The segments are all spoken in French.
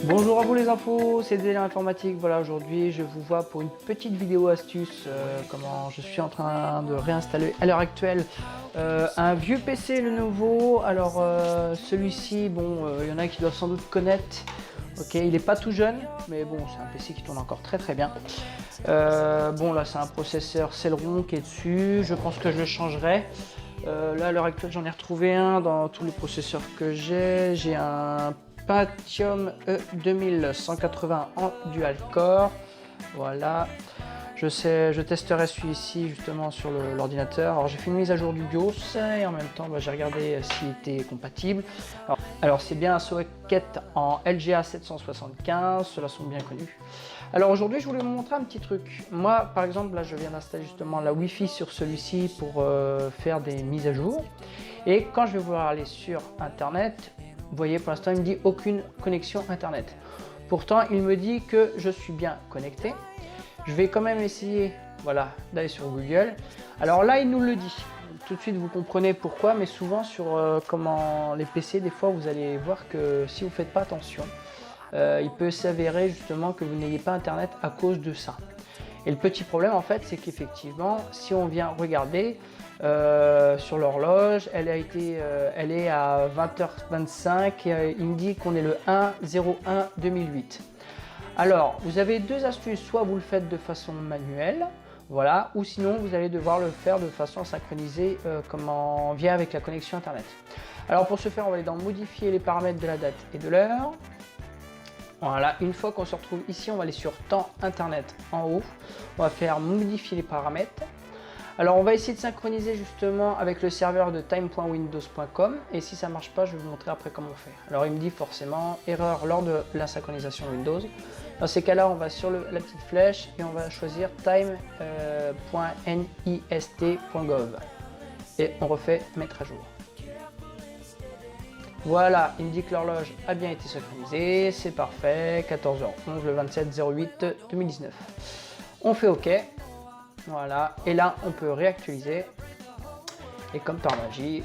Bonjour à vous les infos, c'est Délai Informatique. Voilà, aujourd'hui je vous vois pour une petite vidéo astuce comment je suis en train de réinstaller à l'heure actuelle un vieux PC, le nouveau. Alors celui-ci, bon, il y en a qui doivent sans doute connaître. Ok, il n'est pas tout jeune, mais bon, c'est un PC qui tourne encore très bien. Bon, là c'est un processeur Celeron qui est dessus. Je pense que je le changerai. Là à l'heure actuelle j'en ai retrouvé un dans tous les processeurs que j'ai. J'ai un Pentium E2180 en dual core. Voilà. Je testerai celui-ci justement sur l'ordinateur. Alors j'ai fait une mise à jour du BIOS et en même temps j'ai regardé s'il était compatible. Alors c'est bien un socket en LGA 775, ceux-là sont bien connus. Alors aujourd'hui je voulais vous montrer un petit truc. Moi par exemple là je viens d'installer justement la Wi-Fi sur celui-ci pour faire des mises à jour. Et quand je vais vouloir aller sur internet, vous voyez pour l'instant il me dit aucune connexion internet. Pourtant il me dit que je suis bien connecté. Je vais quand même essayer, voilà, d'aller sur Google. Alors là il nous le dit. Tout de suite vous comprenez pourquoi, mais souvent sur comment les PC, des fois vous allez voir que si vous ne faites pas attention, il peut s'avérer justement que vous n'ayez pas internet à cause de ça. Et le petit problème en fait c'est qu'effectivement si on vient regarder sur l'horloge, elle est à 20h25 et il me dit qu'on est le 1/01/2008. Alors vous avez deux astuces, soit vous le faites de façon manuelle, voilà, ou sinon vous allez devoir le faire de façon synchronisée via avec la connexion internet. Alors pour ce faire on va aller dans modifier les paramètres de la date et de l'heure. Voilà, une fois qu'on se retrouve ici on va aller sur temps internet en haut, on va faire modifier les paramètres. Alors on va essayer de synchroniser justement avec le serveur de time.windows.com et si ça ne marche pas je vais vous montrer après comment on fait. Alors il me dit forcément erreur lors de la synchronisation Windows. Dans ces cas là on va sur la petite flèche et on va choisir time.nist.gov et on refait mettre à jour. Voilà, il me dit que l'horloge a bien été synchronisée, c'est parfait, 14h11 le 27/08/2019. On fait OK. Voilà, et là on peut réactualiser et comme par magie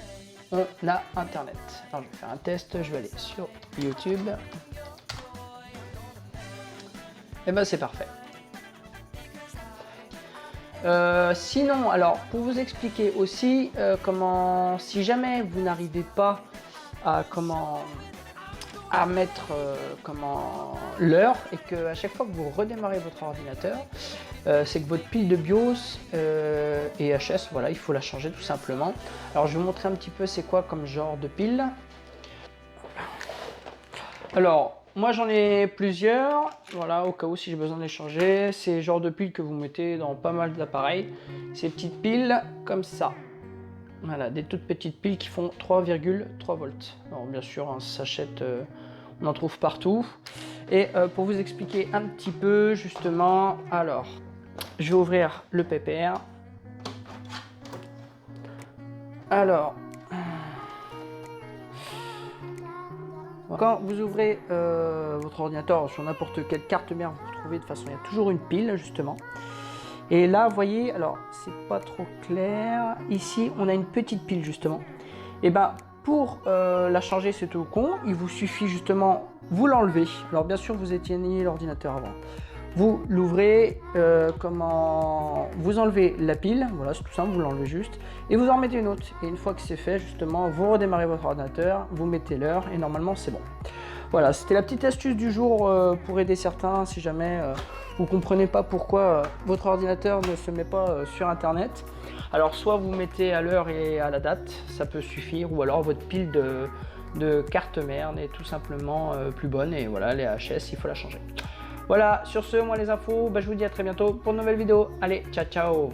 on a internet. Alors je vais faire un test, je vais aller sur YouTube et ben c'est parfait. Sinon, alors pour vous expliquer aussi si jamais vous n'arrivez pas à mettre l'heure et que à chaque fois que vous redémarrez votre ordinateur, c'est que votre pile de BIOS est HS, voilà, il faut la changer tout simplement. Alors je vais vous montrer un petit peu c'est quoi comme genre de pile. Alors moi j'en ai plusieurs, voilà, au cas où si j'ai besoin de les changer. C'est le genre de pile que vous mettez dans pas mal d'appareils, ces petites piles comme ça. Voilà, des toutes petites piles qui font 3,3 volts. Alors bien sûr, hein, ça s'achète, on en trouve partout. Et pour vous expliquer un petit peu justement, alors je vais ouvrir le PPR. Alors, quand vous ouvrez votre ordinateur sur n'importe quelle carte mère, vous trouvez de toute façon, il y a toujours une pile justement. Et là, vous voyez, alors c'est pas trop clair. Ici, on a une petite pile justement. Et ben pour la changer, c'est tout con. Il vous suffit justement, vous l'enlevez. Alors bien sûr, vous éteignez l'ordinateur avant. Vous l'ouvrez, vous enlevez la pile, voilà, c'est tout simple, vous l'enlevez juste, et vous en remettez une autre. Et une fois que c'est fait, justement, vous redémarrez votre ordinateur, vous mettez l'heure, et normalement c'est bon. Voilà, c'était la petite astuce du jour pour aider certains si jamais vous ne comprenez pas pourquoi votre ordinateur ne se met pas sur internet. Alors soit vous mettez à l'heure et à la date, ça peut suffire, ou alors votre pile de carte mère est tout simplement plus bonne, et voilà, les HS, il faut la changer. Voilà, sur ce, moi les infos, je vous dis à très bientôt pour une nouvelle vidéo. Allez, ciao ciao.